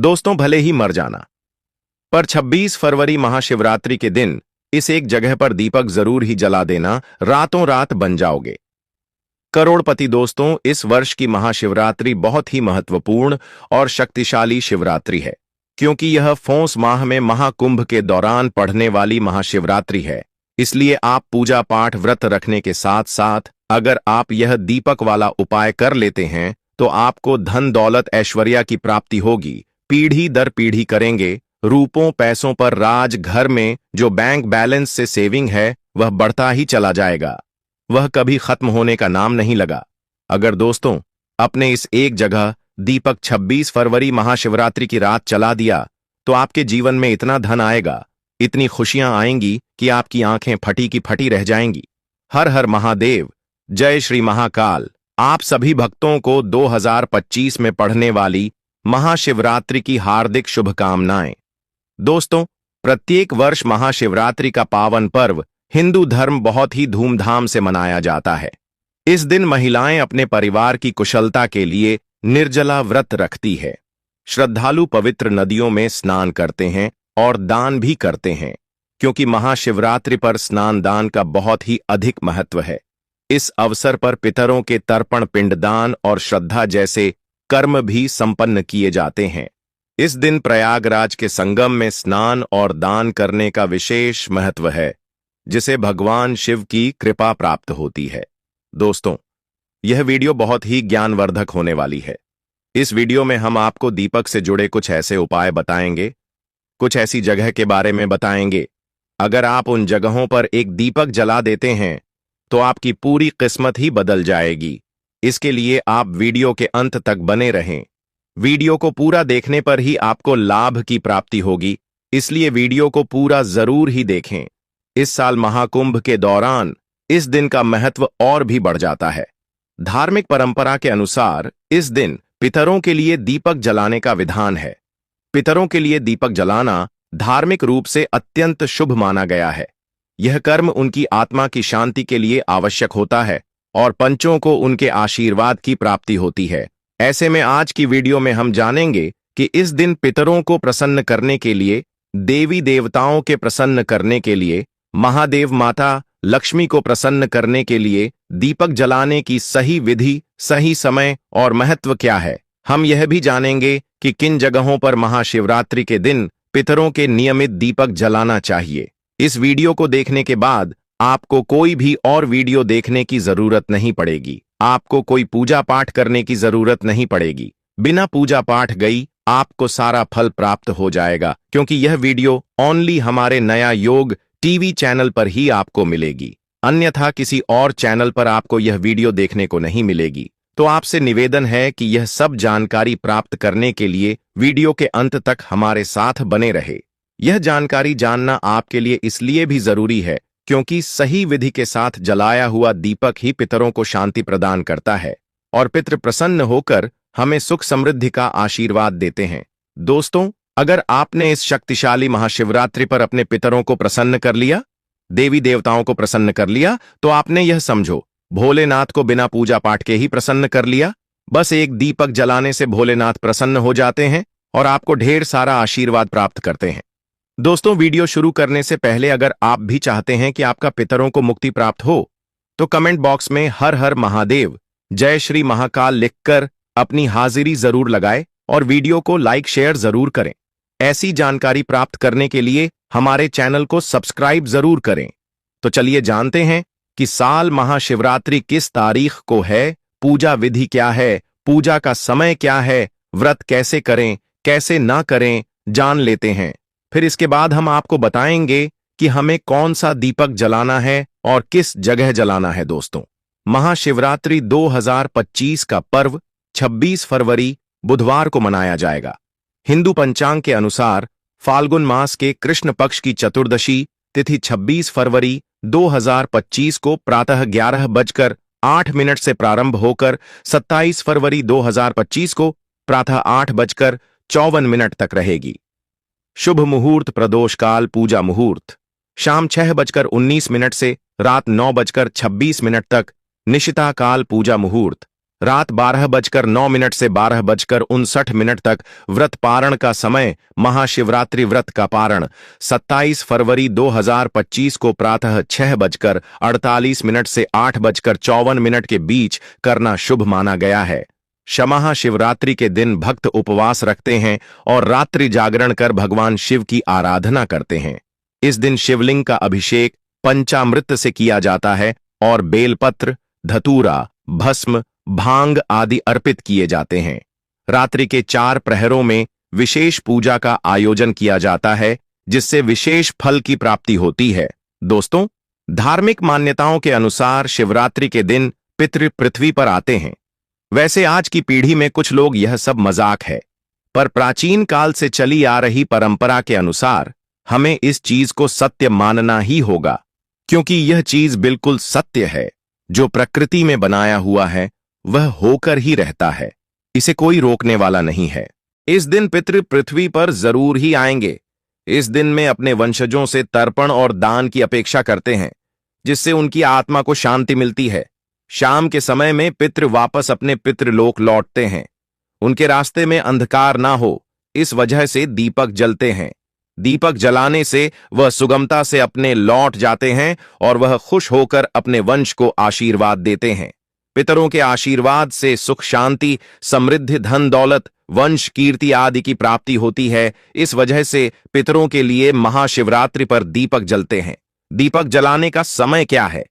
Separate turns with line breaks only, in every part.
दोस्तों, भले ही मर जाना, पर 26 फरवरी महाशिवरात्रि के दिन इस एक जगह पर दीपक जरूर ही जला देना, रातों रात बन जाओगे करोड़पति। दोस्तों, इस वर्ष की महाशिवरात्रि बहुत ही महत्वपूर्ण और शक्तिशाली शिवरात्रि है, क्योंकि यह पौष माह में महाकुंभ के दौरान पढ़ने वाली महाशिवरात्रि है। इसलिए आप पूजा पाठ व्रत रखने के साथ साथ अगर आप यह दीपक वाला उपाय कर लेते हैं तो आपको धन दौलत ऐश्वर्या की प्राप्ति होगी। पीढ़ी दर पीढ़ी करेंगे, रूपों पैसों पर राज। घर में जो बैंक बैलेंस से सेविंग है वह बढ़ता ही चला जाएगा, वह कभी खत्म होने का नाम नहीं लगा। अगर दोस्तों अपने इस एक जगह दीपक 26 फरवरी महाशिवरात्रि की रात चला दिया तो आपके जीवन में इतना धन आएगा, इतनी खुशियां आएंगी कि आपकी आंखें फटी की फटी रह जाएंगी। हर हर महादेव, जय श्री महाकाल। आप सभी भक्तों को 2025 में पढ़ने वाली महाशिवरात्रि की हार्दिक शुभकामनाएं। दोस्तों, प्रत्येक वर्ष महाशिवरात्रि का पावन पर्व हिंदू धर्म बहुत ही धूमधाम से मनाया जाता है। इस दिन महिलाएं अपने परिवार की कुशलता के लिए निर्जला व्रत रखती है। श्रद्धालु पवित्र नदियों में स्नान करते हैं और दान भी करते हैं, क्योंकि महाशिवरात्रि पर स्नान दान का बहुत ही अधिक महत्व है। इस अवसर पर पितरों के तर्पण, पिंडदान और श्रद्धा जैसे कर्म भी संपन्न किए जाते हैं। इस दिन प्रयागराज के संगम में स्नान और दान करने का विशेष महत्व है, जिसे भगवान शिव की कृपा प्राप्त होती है। दोस्तों, यह वीडियो बहुत ही ज्ञानवर्धक होने वाली है। इस वीडियो में हम आपको दीपक से जुड़े कुछ ऐसे उपाय बताएंगे, कुछ ऐसी जगह के बारे में बताएंगे। अगर आप उन जगहों पर एक दीपक जला देते हैं तो आपकी पूरी किस्मत ही बदल जाएगी। इसके लिए आप वीडियो के अंत तक बने रहें। वीडियो को पूरा देखने पर ही आपको लाभ की प्राप्ति होगी, इसलिए वीडियो को पूरा जरूर ही देखें। इस साल महाकुंभ के दौरान इस दिन का महत्व और भी बढ़ जाता है। धार्मिक परंपरा के अनुसार इस दिन पितरों के लिए दीपक जलाने का विधान है। पितरों के लिए दीपक जलाना धार्मिक रूप से अत्यंत शुभ माना गया है। यह कर्म उनकी आत्मा की शांति के लिए आवश्यक होता है और पंचों को उनके आशीर्वाद की प्राप्ति होती है। ऐसे में आज की वीडियो में हम जानेंगे कि इस दिन पितरों को प्रसन्न करने के लिए, देवी देवताओं के प्रसन्न करने के लिए, महादेव माता लक्ष्मी को प्रसन्न करने के लिए दीपक जलाने की सही विधि, सही समय और महत्व क्या है। हम यह भी जानेंगे कि किन जगहों पर महाशिवरात्रि के दिन पितरों के नियमित दीपक जलाना चाहिए। इस वीडियो को देखने के बाद आपको कोई भी और वीडियो देखने की जरूरत नहीं पड़ेगी। आपको कोई पूजा पाठ करने की जरूरत नहीं पड़ेगी। बिना पूजा पाठ गई आपको सारा फल प्राप्त हो जाएगा, क्योंकि यह वीडियो ओनली हमारे नया योग टीवी चैनल पर ही आपको मिलेगी। अन्यथा किसी और चैनल पर आपको यह वीडियो देखने को नहीं मिलेगी। तो आपसे निवेदन है कि यह सब जानकारी प्राप्त करने के लिए वीडियो के अंत तक हमारे साथ बने रहे। यह जानकारी जानना आपके लिए इसलिए भी जरूरी है क्योंकि सही विधि के साथ जलाया हुआ दीपक ही पितरों को शांति प्रदान करता है और पितृ प्रसन्न होकर हमें सुख समृद्धि का आशीर्वाद देते हैं। दोस्तों, अगर आपने इस शक्तिशाली महाशिवरात्रि पर अपने पितरों को प्रसन्न कर लिया, देवी देवताओं को प्रसन्न कर लिया, तो आपने यह समझो भोलेनाथ को बिना पूजा पाठ के ही प्रसन्न कर लिया। बस एक दीपक जलाने से भोलेनाथ प्रसन्न हो जाते हैं और आपको ढेर सारा आशीर्वाद प्राप्त करते हैं। दोस्तों, वीडियो शुरू करने से पहले अगर आप भी चाहते हैं कि आपका पितरों को मुक्ति प्राप्त हो तो कमेंट बॉक्स में हर हर महादेव, जय श्री महाकाल लिखकर अपनी हाजिरी जरूर लगाएं और वीडियो को लाइक शेयर जरूर करें। ऐसी जानकारी प्राप्त करने के लिए हमारे चैनल को सब्सक्राइब जरूर करें। तो चलिए जानते हैं कि साल महाशिवरात्रि किस तारीख को है, पूजा विधि क्या है, पूजा का समय क्या है, व्रत कैसे करें, कैसे ना करें, जान लेते हैं। फिर इसके बाद हम आपको बताएंगे कि हमें कौन सा दीपक जलाना है और किस जगह जलाना है। दोस्तों, महाशिवरात्रि 2025 का पर्व 26 फरवरी बुधवार को मनाया जाएगा। हिंदू पंचांग के अनुसार फाल्गुन मास के कृष्ण पक्ष की चतुर्दशी तिथि 26 फरवरी 2025 को प्रातः 11:08 से प्रारंभ होकर 27 फरवरी 2025 को प्रातः 8:54 तक रहेगी। शुभ मुहूर्त प्रदोष काल पूजा मुहूर्त शाम 6:19 से रात 9:26 तक। निशिता काल पूजा मुहूर्त रात 12:09 से 12:59 तक व्रत पारण का समय। महाशिवरात्रि व्रत का पारण 27 फरवरी 2025 को प्रातः 6:48 से 8:54 के बीच करना शुभ माना गया है। महाशिवरात्रि के दिन भक्त उपवास रखते हैं और रात्रि जागरण कर भगवान शिव की आराधना करते हैं। इस दिन शिवलिंग का अभिषेक पंचामृत से किया जाता है और बेलपत्र, धतूरा, भस्म, भांग आदि अर्पित किए जाते हैं। रात्रि के 4 प्रहरों में विशेष पूजा का आयोजन किया जाता है, जिससे विशेष फल की प्राप्ति होती है। दोस्तों, धार्मिक मान्यताओं के अनुसार शिवरात्रि के दिन पितृ पृथ्वी पर आते हैं। वैसे आज की पीढ़ी में कुछ लोग यह सब मजाक है, पर प्राचीन काल से चली आ रही परंपरा के अनुसार हमें इस चीज को सत्य मानना ही होगा, क्योंकि यह चीज बिल्कुल सत्य है। जो प्रकृति में बनाया हुआ है वह होकर ही रहता है, इसे कोई रोकने वाला नहीं है। इस दिन पितृ पृथ्वी पर जरूर ही आएंगे। इस दिन में अपने वंशजों से तर्पण और दान की अपेक्षा करते हैं, जिससे उनकी आत्मा को शांति मिलती है। शाम के समय में पितृ वापस अपने पितृलोक लौटते हैं। उनके रास्ते में अंधकार ना हो, इस वजह से दीपक जलते हैं। दीपक जलाने से वह सुगमता से अपने लौट जाते हैं और वह खुश होकर अपने वंश को आशीर्वाद देते हैं। पितरों के आशीर्वाद से सुख, शांति, समृद्धि, धन दौलत, वंश कीर्ति आदि की प्राप्ति होती है। इस वजह से पितरों के लिए महाशिवरात्रि पर दीपक जलते हैं। दीपक जलाने का समय क्या है?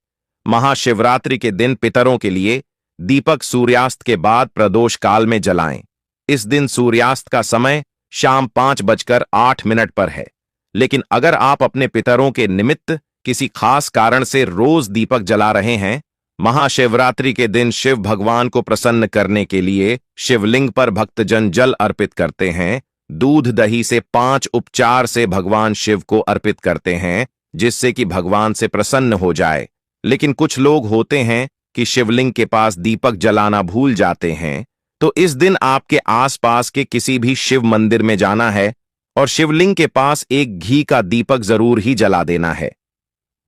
महाशिवरात्रि के दिन पितरों के लिए दीपक सूर्यास्त के बाद प्रदोष काल में जलाएं। इस दिन सूर्यास्त का समय शाम 5:08 पर है। लेकिन अगर आप अपने पितरों के निमित्त किसी खास कारण से रोज दीपक जला रहे हैं, महाशिवरात्रि के दिन शिव भगवान को प्रसन्न करने के लिए शिवलिंग पर भक्तजन जल अर्पित करते हैं। दूध दही से 5 उपचार से भगवान शिव को अर्पित करते हैं, जिससे कि भगवान से प्रसन्न हो जाए। लेकिन कुछ लोग होते हैं कि शिवलिंग के पास दीपक जलाना भूल जाते हैं, तो इस दिन आपके आसपास के किसी भी शिव मंदिर में जाना है और शिवलिंग के पास एक घी का दीपक जरूर ही जला देना है।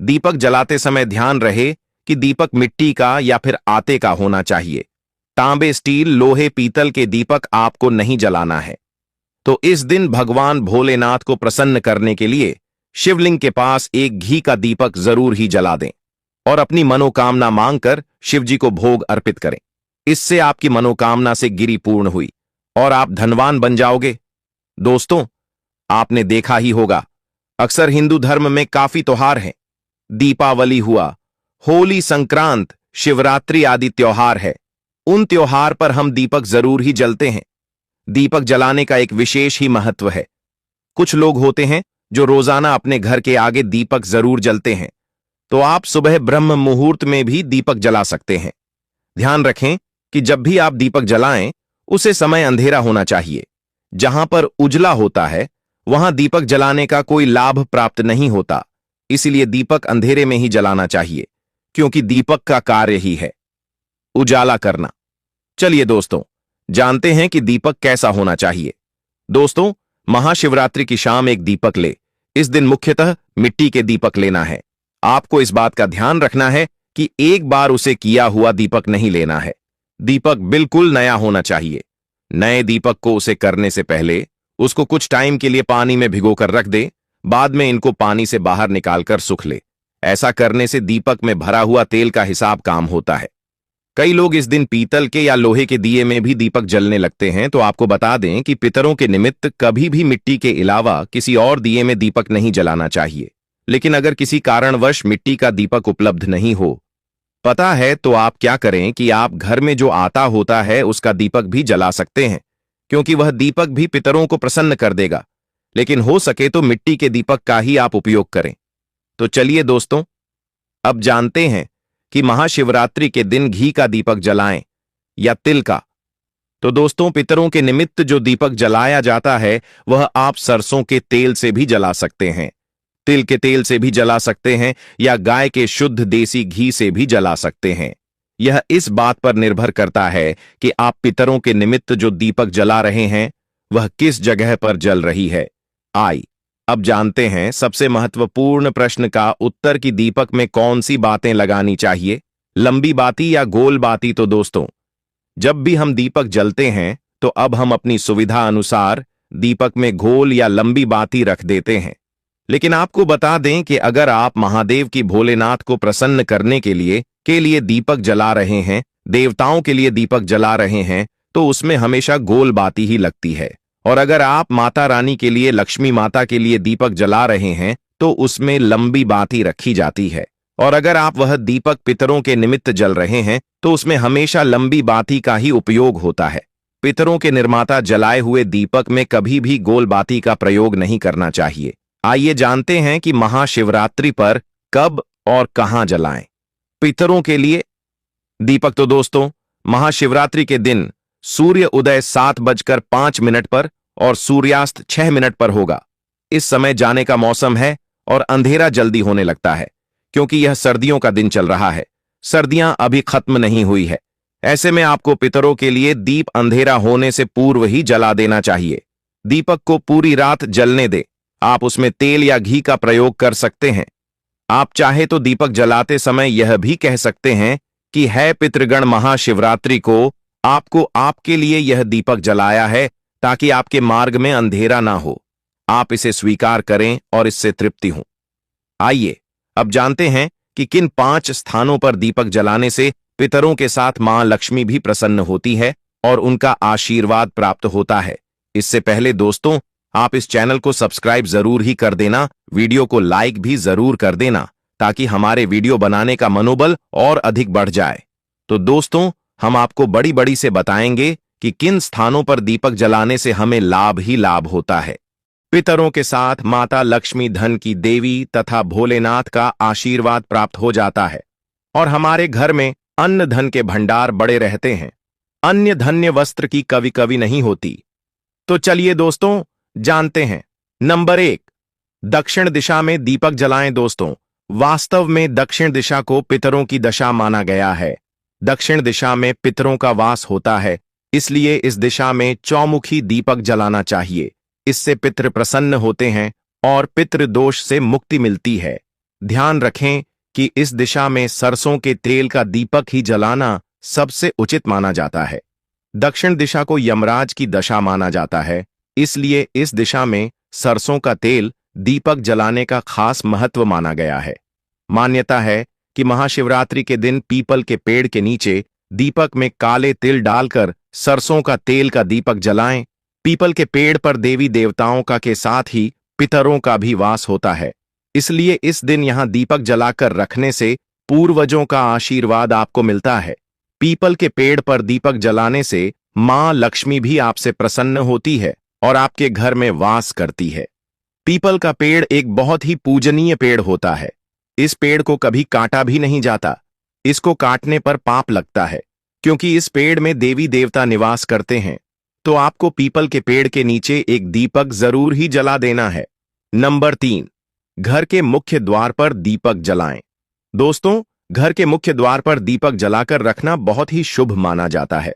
दीपक जलाते समय ध्यान रहे कि दीपक मिट्टी का या फिर आटे का होना चाहिए। तांबे, स्टील, लोहे, पीतल के दीपक आपको नहीं जलाना है। तो इस दिन भगवान भोलेनाथ को प्रसन्न करने के लिए शिवलिंग के पास एक घी का दीपक जरूर ही जला दें और अपनी मनोकामना मांगकर शिवजी को भोग अर्पित करें। इससे आपकी मनोकामना से गिरी पूर्ण हुई और आप धनवान बन जाओगे। दोस्तों, आपने देखा ही होगा, अक्सर हिंदू धर्म में काफी त्योहार हैं। दीपावली हुआ, होली, संक्रांत, शिवरात्रि आदि त्योहार है। उन त्योहार पर हम दीपक जरूर ही जलते हैं। दीपक जलाने का एक विशेष ही महत्व है। कुछ लोग होते हैं जो रोजाना अपने घर के आगे दीपक जरूर जलते हैं, तो आप सुबह ब्रह्म मुहूर्त में भी दीपक जला सकते हैं। ध्यान रखें कि जब भी आप दीपक जलाएं, उसे समय अंधेरा होना चाहिए। जहां पर उजला होता है वहां दीपक जलाने का कोई लाभ प्राप्त नहीं होता, इसलिए दीपक अंधेरे में ही जलाना चाहिए, क्योंकि दीपक का कार्य ही है उजाला करना। चलिए दोस्तों, जानते हैं कि दीपक कैसा होना चाहिए। दोस्तों, महाशिवरात्रि की शाम एक दीपक ले। इस दिन मुख्यतः मिट्टी के दीपक लेना है। आपको इस बात का ध्यान रखना है कि एक बार उसे किया हुआ दीपक नहीं लेना है। दीपक बिल्कुल नया होना चाहिए। नए दीपक को उसे करने से पहले उसको कुछ टाइम के लिए पानी में भिगोकर रख दे। बाद में इनको पानी से बाहर निकालकर सुख ले। ऐसा करने से दीपक में भरा हुआ तेल का हिसाब काम होता है। कई लोग इस दिन पीतल के या लोहे के दिए में भी दीपक जलने लगते हैं, तो आपको बता दें कि पितरों के निमित्त कभी भी मिट्टी के अलावा किसी और दिए में दीपक नहीं जलाना चाहिए। लेकिन अगर किसी कारणवश मिट्टी का दीपक उपलब्ध नहीं हो पता है, तो आप क्या करें कि आप घर में जो आटा होता है उसका दीपक भी जला सकते हैं, क्योंकि वह दीपक भी पितरों को प्रसन्न कर देगा। लेकिन हो सके तो मिट्टी के दीपक का ही आप उपयोग करें। तो चलिए दोस्तों, अब जानते हैं कि महाशिवरात्रि के दिन घी का दीपक जलाएं या तिल का। तो दोस्तों, पितरों के निमित्त जो दीपक जलाया जाता है वह आप सरसों के तेल से भी जला सकते हैं, तिल के तेल से भी जला सकते हैं या गाय के शुद्ध देसी घी से भी जला सकते हैं। यह इस बात पर निर्भर करता है कि आप पितरों के निमित्त जो दीपक जला रहे हैं वह किस जगह पर जल रही है। अब जानते हैं सबसे महत्वपूर्ण प्रश्न का उत्तर कि दीपक में कौन सी बातें लगानी चाहिए, लंबी बाती या गोल बाती। तो दोस्तों, जब भी हम दीपक जलते हैं तो अब हम अपनी सुविधा अनुसार दीपक में गोल या लंबी बाती रख देते हैं। लेकिन आपको बता दें कि अगर आप महादेव की भोलेनाथ को प्रसन्न करने के लिए दीपक जला रहे हैं, देवताओं के लिए दीपक जला रहे हैं, तो उसमें हमेशा गोल बाती ही लगती है। और अगर आप माता रानी के लिए, लक्ष्मी माता के लिए दीपक जला रहे हैं तो उसमें लंबी बाती रखी जाती है। और अगर आप वह दीपक पितरों के निमित्त जल रहे हैं तो उसमें हमेशा लंबी बाती का ही उपयोग होता है। पितरों के निर्माता जलाए हुए दीपक में कभी भी गोल बाती का प्रयोग नहीं करना चाहिए। आइए जानते हैं कि महाशिवरात्रि पर कब और कहां जलाएं पितरों के लिए दीपक। तो दोस्तों, महाशिवरात्रि के दिन सूर्य उदय 7:05 पर और सूर्यास्त 6 मिनट पर होगा। इस समय जाने का मौसम है और अंधेरा जल्दी होने लगता है, क्योंकि यह सर्दियों का दिन चल रहा है। सर्दियां अभी खत्म नहीं हुई है। ऐसे में आपको पितरों के लिए दीप अंधेरा होने से पूर्व ही जला देना चाहिए। दीपक को पूरी रात जलने दे। आप उसमें तेल या घी का प्रयोग कर सकते हैं। आप चाहे तो दीपक जलाते समय यह भी कह सकते हैं कि है पितृगण, महाशिवरात्रि को आपको आपके लिए यह दीपक जलाया है ताकि आपके मार्ग में अंधेरा ना हो। आप इसे स्वीकार करें और इससे तृप्ति हो। आइए अब जानते हैं कि किन 5 स्थानों पर दीपक जलाने से पितरों के साथ मां लक्ष्मी भी प्रसन्न होती है और उनका आशीर्वाद प्राप्त होता है। इससे पहले दोस्तों, आप इस चैनल को सब्सक्राइब जरूर ही कर देना, वीडियो को लाइक भी जरूर कर देना, ताकि हमारे वीडियो बनाने का मनोबल और अधिक बढ़ जाए। तो दोस्तों, हम आपको बड़ी बड़ी से बताएंगे कि किन स्थानों पर दीपक जलाने से हमें लाभ ही लाभ होता है। पितरों के साथ माता लक्ष्मी, धन की देवी तथा भोलेनाथ का आशीर्वाद प्राप्त हो जाता है और हमारे घर में अन्न धन के भंडार बड़े रहते हैं। अन्य धन्य वस्त्र की कभी कभी नहीं होती। तो चलिए दोस्तों, जानते हैं। नंबर 1, दक्षिण दिशा में दीपक जलाएं। दोस्तों, वास्तव में दक्षिण दिशा को पितरों की दशा माना गया है। दक्षिण दिशा में पितरों का वास होता है, इसलिए इस दिशा में चौमुखी दीपक जलाना चाहिए। इससे पितृ प्रसन्न होते हैं और पितृ दोष से मुक्ति मिलती है। ध्यान रखें कि इस दिशा में सरसों के तेल का दीपक ही जलाना सबसे उचित माना जाता है। दक्षिण दिशा को यमराज की दशा माना जाता है, इसलिए इस दिशा में सरसों का तेल दीपक जलाने का खास महत्व माना गया है। मान्यता है कि महाशिवरात्रि के दिन पीपल के पेड़ के नीचे दीपक में काले तिल डालकर सरसों का तेल का दीपक जलाएं। पीपल के पेड़ पर देवी देवताओं का के साथ ही पितरों का भी वास होता है, इसलिए इस दिन यहां दीपक जलाकर रखने से पूर्वजों का आशीर्वाद आपको मिलता है। पीपल के पेड़ पर दीपक जलाने से मां लक्ष्मी भी आपसे प्रसन्न होती है और आपके घर में वास करती है। पीपल का पेड़ एक बहुत ही पूजनीय पेड़ होता है। इस पेड़ को कभी काटा भी नहीं जाता। इसको काटने पर पाप लगता है, क्योंकि इस पेड़ में देवी देवता निवास करते हैं। तो आपको पीपल के पेड़ के नीचे एक दीपक जरूर ही जला देना है। नंबर 3, घर के मुख्य द्वार पर दीपक जलाएं। दोस्तों, घर के मुख्य द्वार पर दीपक जलाकर रखना बहुत ही शुभ माना जाता है।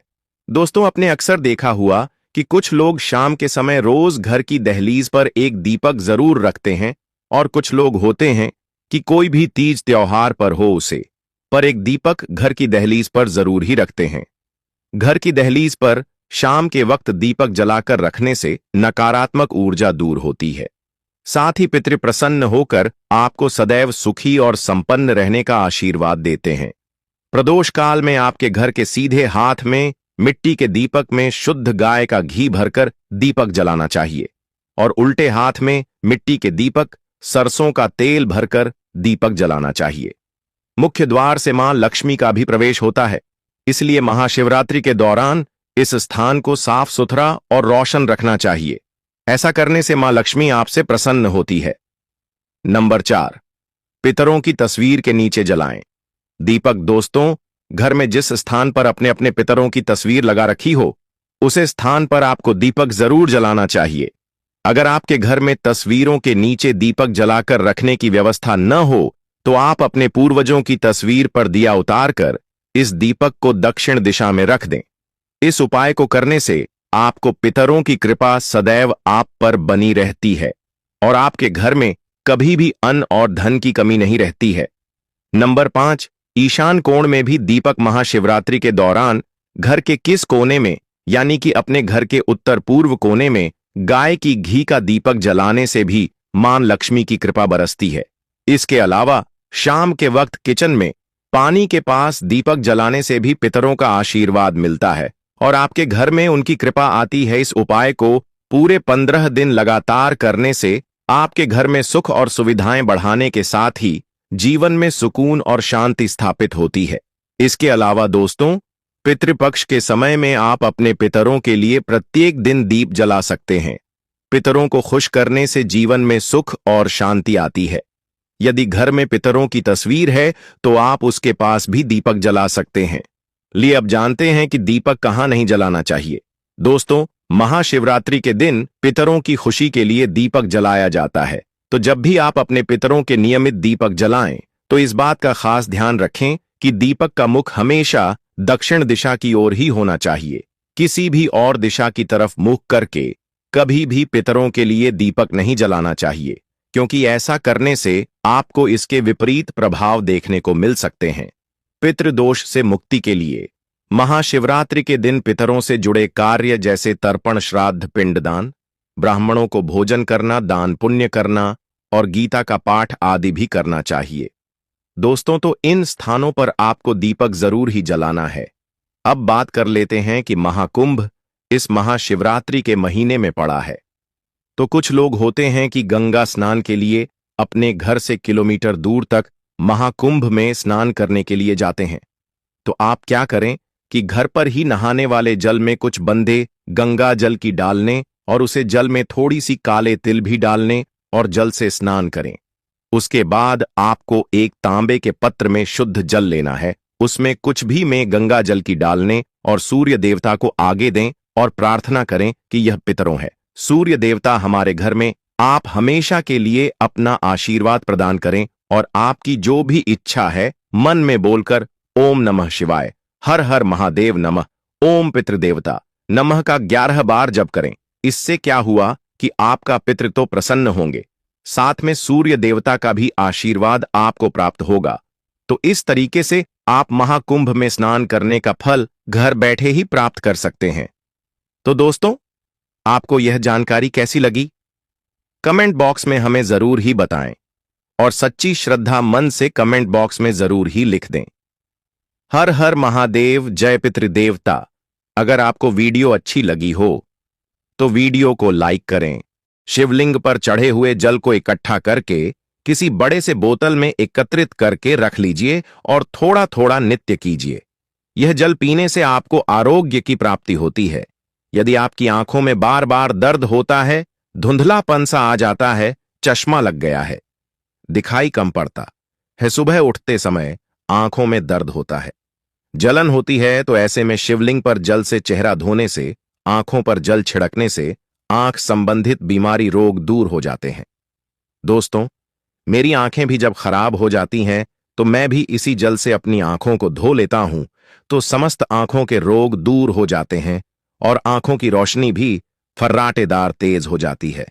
दोस्तों, आपने अक्सर देखा हुआ कि कुछ लोग शाम के समय रोज घर की दहलीज पर एक दीपक जरूर रखते हैं, और कुछ लोग होते हैं कि कोई भी तीज त्योहार पर हो उसे पर एक दीपक घर की दहलीज पर जरूर ही रखते हैं। घर की दहलीज पर शाम के वक्त दीपक जलाकर रखने से नकारात्मक ऊर्जा दूर होती है। साथ ही पितृ प्रसन्न होकर आपको सदैव सुखी और संपन्न रहने का आशीर्वाद देते हैं। प्रदोष काल में आपके घर के सीधे हाथ में मिट्टी के दीपक में शुद्ध गाय का घी भरकर दीपक जलाना चाहिए और उल्टे हाथ में मिट्टी के दीपक सरसों का तेल भरकर दीपक जलाना चाहिए। मुख्य द्वार से मां लक्ष्मी का भी प्रवेश होता है, इसलिए महाशिवरात्रि के दौरान इस स्थान को साफ सुथरा और रोशन रखना चाहिए। ऐसा करने से मां लक्ष्मी आपसे प्रसन्न होती है। नंबर 4, पितरों की तस्वीर के नीचे जलाएं दीपक। दोस्तों, घर में जिस स्थान पर अपने अपने पितरों की तस्वीर लगा रखी हो, उसे स्थान पर आपको दीपक जरूर जलाना चाहिए। अगर आपके घर में तस्वीरों के नीचे दीपक जलाकर रखने की व्यवस्था न हो, तो आप अपने पूर्वजों की तस्वीर पर दिया उतारकर इस दीपक को दक्षिण दिशा में रख दें। इस उपाय को करने से आपको पितरों की कृपा सदैव आप पर बनी रहती है और आपके घर में कभी भी अन्न और धन की कमी नहीं रहती है। नंबर 5, ईशान कोण में भी दीपक महाशिवरात्रि के दौरान घर के किस कोने में, यानी कि अपने घर के उत्तर पूर्व कोने में गाय की घी का दीपक जलाने से भी मां लक्ष्मी की कृपा बरसती है। इसके अलावा शाम के वक्त किचन में पानी के पास दीपक जलाने से भी पितरों का आशीर्वाद मिलता है और आपके घर में उनकी कृपा आती है। इस उपाय को पूरे 15 दिन लगातार करने से आपके घर में सुख और सुविधाएं बढ़ाने के साथ ही जीवन में सुकून और शांति स्थापित होती है। इसके अलावा दोस्तों, पितृपक्ष के समय में आप अपने पितरों के लिए प्रत्येक दिन दीप जला सकते हैं। पितरों को खुश करने से जीवन में सुख और शांति आती है। यदि घर में पितरों की तस्वीर है तो आप उसके पास भी दीपक जला सकते हैं। लिए अब जानते हैं कि दीपक कहां नहीं जलाना चाहिए। दोस्तों, महाशिवरात्रि के दिन पितरों की खुशी के लिए दीपक जलाया जाता है। तो जब भी आप अपने पितरों के नियमित दीपक जलाएं तो इस बात का खास ध्यान रखें कि दीपक का मुख हमेशा दक्षिण दिशा की ओर ही होना चाहिए। किसी भी और दिशा की तरफ मुख करके कभी भी पितरों के लिए दीपक नहीं जलाना चाहिए, क्योंकि ऐसा करने से आपको इसके विपरीत प्रभाव देखने को मिल सकते हैं। पितृदोष से मुक्ति के लिए महाशिवरात्रि के दिन पितरों से जुड़े कार्य जैसे तर्पण, श्राद्ध, पिंडदान, ब्राह्मणों को भोजन करना, दान पुण्य करना और गीता का पाठ आदि भी करना चाहिए। दोस्तों, तो इन स्थानों पर आपको दीपक जरूर ही जलाना है। अब बात कर लेते हैं कि महाकुंभ इस महाशिवरात्रि के महीने में पड़ा है। तो कुछ लोग होते हैं कि गंगा स्नान के लिए अपने घर से किलोमीटर दूर तक महाकुंभ में स्नान करने के लिए जाते हैं। तो आप क्या करें कि घर पर ही नहाने वाले जल में कुछ बंदे गंगा जल की डालने और उसे जल में थोड़ी सी काले तिल भी डालने और जल से स्नान करें। उसके बाद आपको एक तांबे के पत्र में शुद्ध जल लेना है। उसमें कुछ भी में गंगा जल की डालने और सूर्य देवता को आगे दें और प्रार्थना करें कि यह पितरों है। सूर्य देवता हमारे घर में आप हमेशा के लिए अपना आशीर्वाद प्रदान करें और आपकी जो भी इच्छा है मन में बोलकर ओम नमः शिवाय, हर हर महादेव नमः, ओम पितृदेवता नमः का 11 बार जप करें। इससे क्या हुआ कि आपका पितृ तो प्रसन्न होंगे, साथ में सूर्य देवता का भी आशीर्वाद आपको प्राप्त होगा। तो इस तरीके से आप महाकुंभ में स्नान करने का फल घर बैठे ही प्राप्त कर सकते हैं। तो दोस्तों, आपको यह जानकारी कैसी लगी? कमेंट बॉक्स में हमें जरूर ही बताएं और सच्ची श्रद्धा मन से कमेंट बॉक्स में जरूर ही लिख दें। हर हर महादेव, जय पितृदेवता। अगर आपको वीडियो अच्छी लगी हो तो वीडियो को लाइक करें। शिवलिंग पर चढ़े हुए जल को इकट्ठा करके किसी बड़े से बोतल में एकत्रित करके रख लीजिए और थोड़ा थोड़ा नित्य कीजिए। यह जल पीने से आपको आरोग्य की प्राप्ति होती है। यदि आपकी आंखों में बार बार दर्द होता है, धुंधलापन सा आ जाता है, चश्मा लग गया है, दिखाई कम पड़ता है, सुबह उठते समय आंखों में दर्द होता है, जलन होती है, तो ऐसे में शिवलिंग पर जल से चेहरा धोने से, आंखों पर जल छिड़कने से आंख संबंधित बीमारी रोग दूर हो जाते हैं। दोस्तों, मेरी आंखें भी जब खराब हो जाती हैं तो मैं भी इसी जल से अपनी आंखों को धो लेता हूं, तो समस्त आंखों के रोग दूर हो जाते हैं और आंखों की रोशनी भी फर्राटेदार तेज हो जाती है,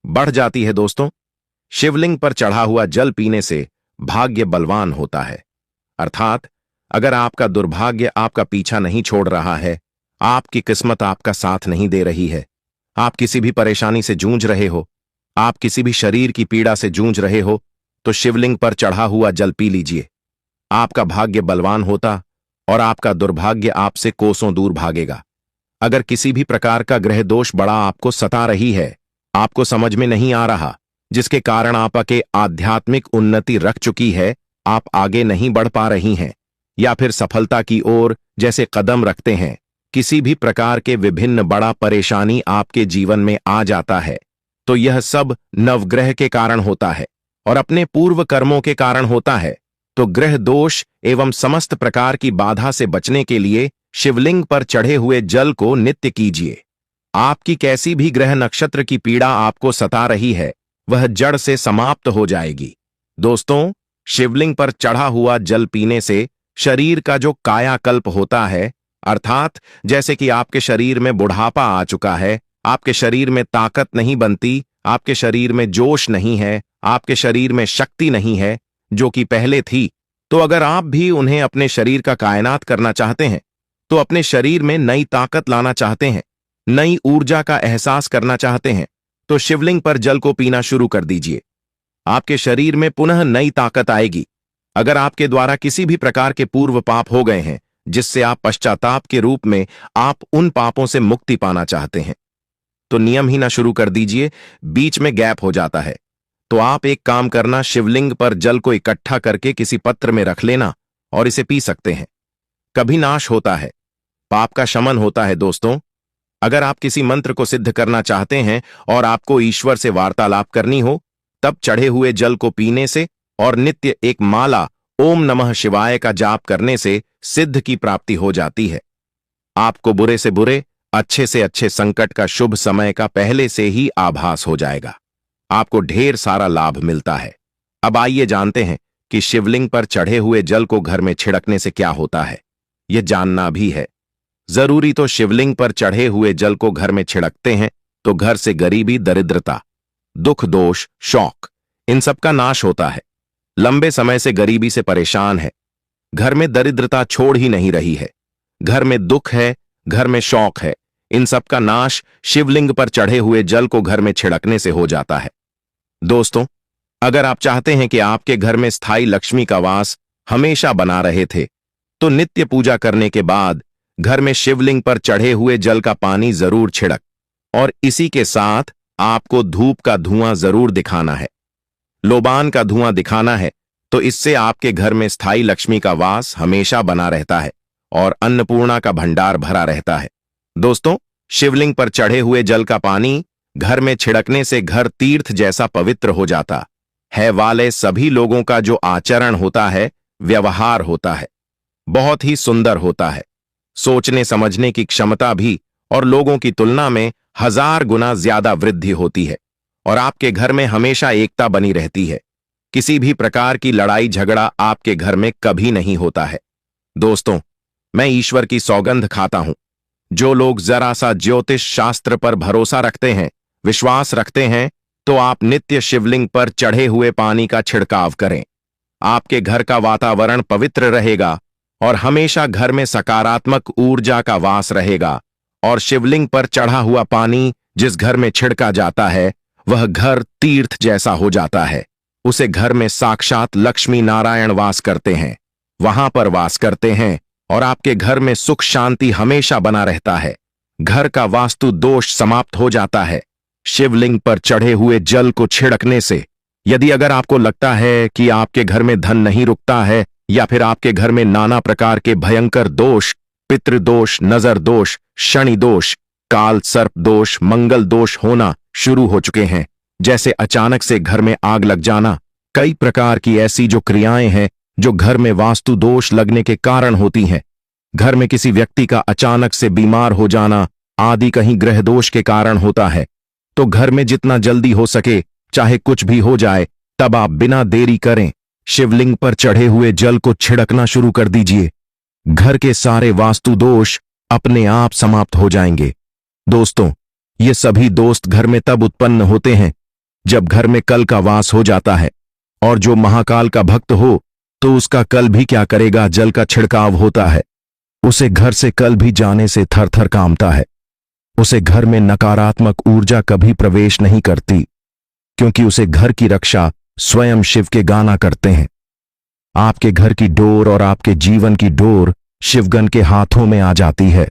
बढ़ जाती है। दोस्तों, शिवलिंग पर चढ़ा हुआ जल पीने से भाग्य बलवान होता है। अर्थात अगर आपका दुर्भाग्य आपका पीछा नहीं छोड़ रहा है, आपकी किस्मत आपका साथ नहीं दे रही है, आप किसी भी परेशानी से जूझ रहे हो, आप किसी भी शरीर की पीड़ा से जूझ रहे हो, तो शिवलिंग पर चढ़ा हुआ जल पी लीजिए। आपका भाग्य बलवान होता और आपका दुर्भाग्य आपसे कोसों दूर भागेगा। अगर किसी भी प्रकार का ग्रह दोष बड़ा आपको सता रही है, आपको समझ में नहीं आ रहा, जिसके कारण आपके आध्यात्मिक उन्नति रख चुकी है, आप आगे नहीं बढ़ पा रही हैं या फिर सफलता की ओर जैसे कदम रखते हैं, किसी भी प्रकार के विभिन्न बड़ा परेशानी आपके जीवन में आ जाता है, तो यह सब नवग्रह के कारण होता है और अपने पूर्व कर्मों के कारण होता है। तो ग्रह दोष एवं समस्त प्रकार की बाधा से बचने के लिए शिवलिंग पर चढ़े हुए जल को नित्य कीजिए। आपकी कैसी भी ग्रह नक्षत्र की पीड़ा आपको सता रही है, वह जड़ से समाप्त हो जाएगी। दोस्तों, शिवलिंग पर चढ़ा हुआ जल पीने से शरीर का जो कायाकल्प होता है, अर्थात जैसे कि आपके शरीर में बुढ़ापा आ चुका है, आपके शरीर में ताकत नहीं बनती, आपके शरीर में जोश नहीं है, आपके शरीर में शक्ति नहीं है जो कि पहले थी, तो अगर आप भी उन्हें अपने शरीर का कायनात करना चाहते हैं तो अपने शरीर में नई ताकत लाना चाहते हैं, नई ऊर्जा का एहसास करना चाहते हैं, तो शिवलिंग पर जल को पीना शुरू कर दीजिए। आपके शरीर में पुनः नई ताकत आएगी। अगर आपके द्वारा किसी भी प्रकार के पूर्व पाप हो गए हैं जिससे आप पश्चाताप के रूप में आप उन पापों से मुक्ति पाना चाहते हैं, तो नियम ही ना शुरू कर दीजिए, बीच में गैप हो जाता है। तो आप एक काम करना, शिवलिंग पर जल को इकट्ठा करके किसी पत्र में रख लेना और इसे पी सकते हैं। कभी नाश होता है, पाप का शमन होता है। दोस्तों, अगर आप किसी मंत्र को सिद्ध करना चाहते हैं और आपको ईश्वर से वार्तालाप करनी हो, तब चढ़े हुए जल को पीने से और नित्य एक माला ओम नमः शिवाय का जाप करने से सिद्ध की प्राप्ति हो जाती है। आपको बुरे से बुरे, अच्छे से अच्छे संकट का शुभ समय का पहले से ही आभास हो जाएगा। आपको ढेर सारा लाभ मिलता है। अब आइए जानते हैं कि शिवलिंग पर चढ़े हुए जल को घर में छिड़कने से क्या होता है। यह जानना भी है जरूरी। तो शिवलिंग पर चढ़े हुए जल को घर में छिड़कते हैं तो घर से गरीबी, दरिद्रता, दुख, दोष, शौक, इन सब का नाश होता है। लंबे समय से गरीबी से परेशान है, घर में दरिद्रता छोड़ ही नहीं रही है, घर में दुख है, घर में शौक है, इन सब का नाश शिवलिंग पर चढ़े हुए जल को घर में छिड़कने से हो जाता है। दोस्तों, अगर आप चाहते हैं कि आपके घर में स्थायी लक्ष्मी का वास हमेशा बना रहे थे, तो नित्य पूजा करने के बाद घर में शिवलिंग पर चढ़े हुए जल का पानी जरूर छिड़क और इसी के साथ आपको धूप का धुआं जरूर दिखाना है, लोबान का धुआं दिखाना है। तो इससे आपके घर में स्थायी लक्ष्मी का वास हमेशा बना रहता है और अन्नपूर्णा का भंडार भरा रहता है। दोस्तों, शिवलिंग पर चढ़े हुए जल का पानी घर में छिड़कने से घर तीर्थ जैसा पवित्र हो जाता है। वाले सभी लोगों का जो आचरण होता है, व्यवहार होता है, बहुत ही सुंदर होता है। सोचने समझने की क्षमता भी और लोगों की तुलना में 1000 गुना ज्यादा वृद्धि होती है और आपके घर में हमेशा एकता बनी रहती है। किसी भी प्रकार की लड़ाई झगड़ा आपके घर में कभी नहीं होता है। दोस्तों, मैं ईश्वर की सौगंध खाता हूं, जो लोग जरा सा ज्योतिष शास्त्र पर भरोसा रखते हैं, विश्वास रखते हैं, तो आप नित्य शिवलिंग पर चढ़े हुए पानी का छिड़काव करें। आपके घर का वातावरण पवित्र रहेगा और हमेशा घर में सकारात्मक ऊर्जा का वास रहेगा और शिवलिंग पर चढ़ा हुआ पानी जिस घर में छिड़का जाता है, वह घर तीर्थ जैसा हो जाता है। उसे घर में साक्षात लक्ष्मी नारायण वास करते हैं, वहां पर वास करते हैं और आपके घर में सुख शांति हमेशा बना रहता है। घर का वास्तु दोष समाप्त हो जाता है शिवलिंग पर चढ़े हुए जल को छिड़कने से। यदि अगर आपको लगता है कि आपके घर में धन नहीं रुकता है या फिर आपके घर में नाना प्रकार के भयंकर दोष, पितृदोष, नजर दोष, शनि दोष, काल सर्प दोष, मंगल दोष होना शुरू हो चुके हैं, जैसे अचानक से घर में आग लग जाना, कई प्रकार की ऐसी जो क्रियाएं हैं जो घर में वास्तु दोष लगने के कारण होती हैं, घर में किसी व्यक्ति का अचानक से बीमार हो जाना आदि कहीं ग्रह दोष के कारण होता है, तो घर में जितना जल्दी हो सके, चाहे कुछ भी हो जाए, तब आप बिना देरी करें शिवलिंग पर चढ़े हुए जल को छिड़कना शुरू कर दीजिए। घर के सारे वास्तु दोष अपने आप समाप्त हो जाएंगे। दोस्तों, ये सभी दोस्त घर में तब उत्पन्न होते हैं जब घर में कल का वास हो जाता है, और जो महाकाल का भक्त हो तो उसका कल भी क्या करेगा, जल का छिड़काव होता है, उसे घर से कल भी जाने से थर थर कांपता है। उसे घर में नकारात्मक ऊर्जा कभी प्रवेश नहीं करती, क्योंकि उसे घर की रक्षा स्वयं शिव के गाना करते हैं। आपके घर की डोर और आपके जीवन की डोर शिवगन के हाथों में आ जाती है।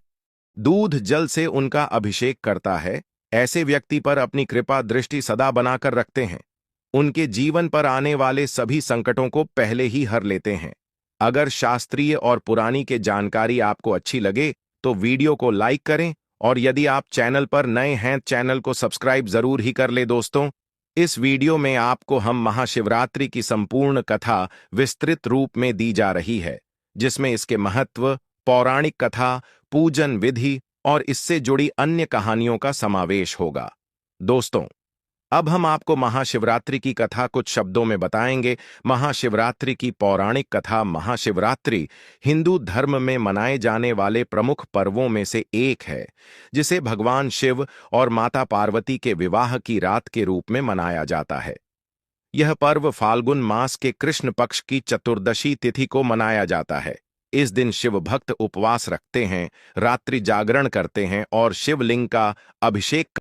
दूध जल से उनका अभिषेक करता है, ऐसे व्यक्ति पर अपनी कृपा दृष्टि सदा बनाकर रखते हैं, उनके जीवन पर आने वाले सभी संकटों को पहले ही हर लेते हैं। अगर शास्त्रीय और पुरानी के जानकारी आपको अच्छी लगे तो वीडियो को लाइक करें और यदि आप चैनल पर नए हैं, चैनल को सब्सक्राइब जरूर ही कर ले। दोस्तों, इस वीडियो में आपको हम महाशिवरात्रि की संपूर्ण कथा विस्तृत रूप में दी जा रही है, जिसमें इसके महत्व, पौराणिक कथा, पूजन विधि और इससे जुड़ी अन्य कहानियों का समावेश होगा। दोस्तों, अब हम आपको महाशिवरात्रि की कथा कुछ शब्दों में बताएंगे। महाशिवरात्रि की पौराणिक कथा। महाशिवरात्रि हिंदू धर्म में मनाए जाने वाले प्रमुख पर्वों में से एक है, जिसे भगवान शिव और माता पार्वती के विवाह की रात के रूप में मनाया जाता है। यह पर्व फाल्गुन मास के कृष्ण पक्ष की चतुर्दशी तिथि को मनाया जाता है। इस दिन शिव भक्त उपवास रखते हैं, रात्रि जागरण करते हैं और शिवलिंग का अभिषेक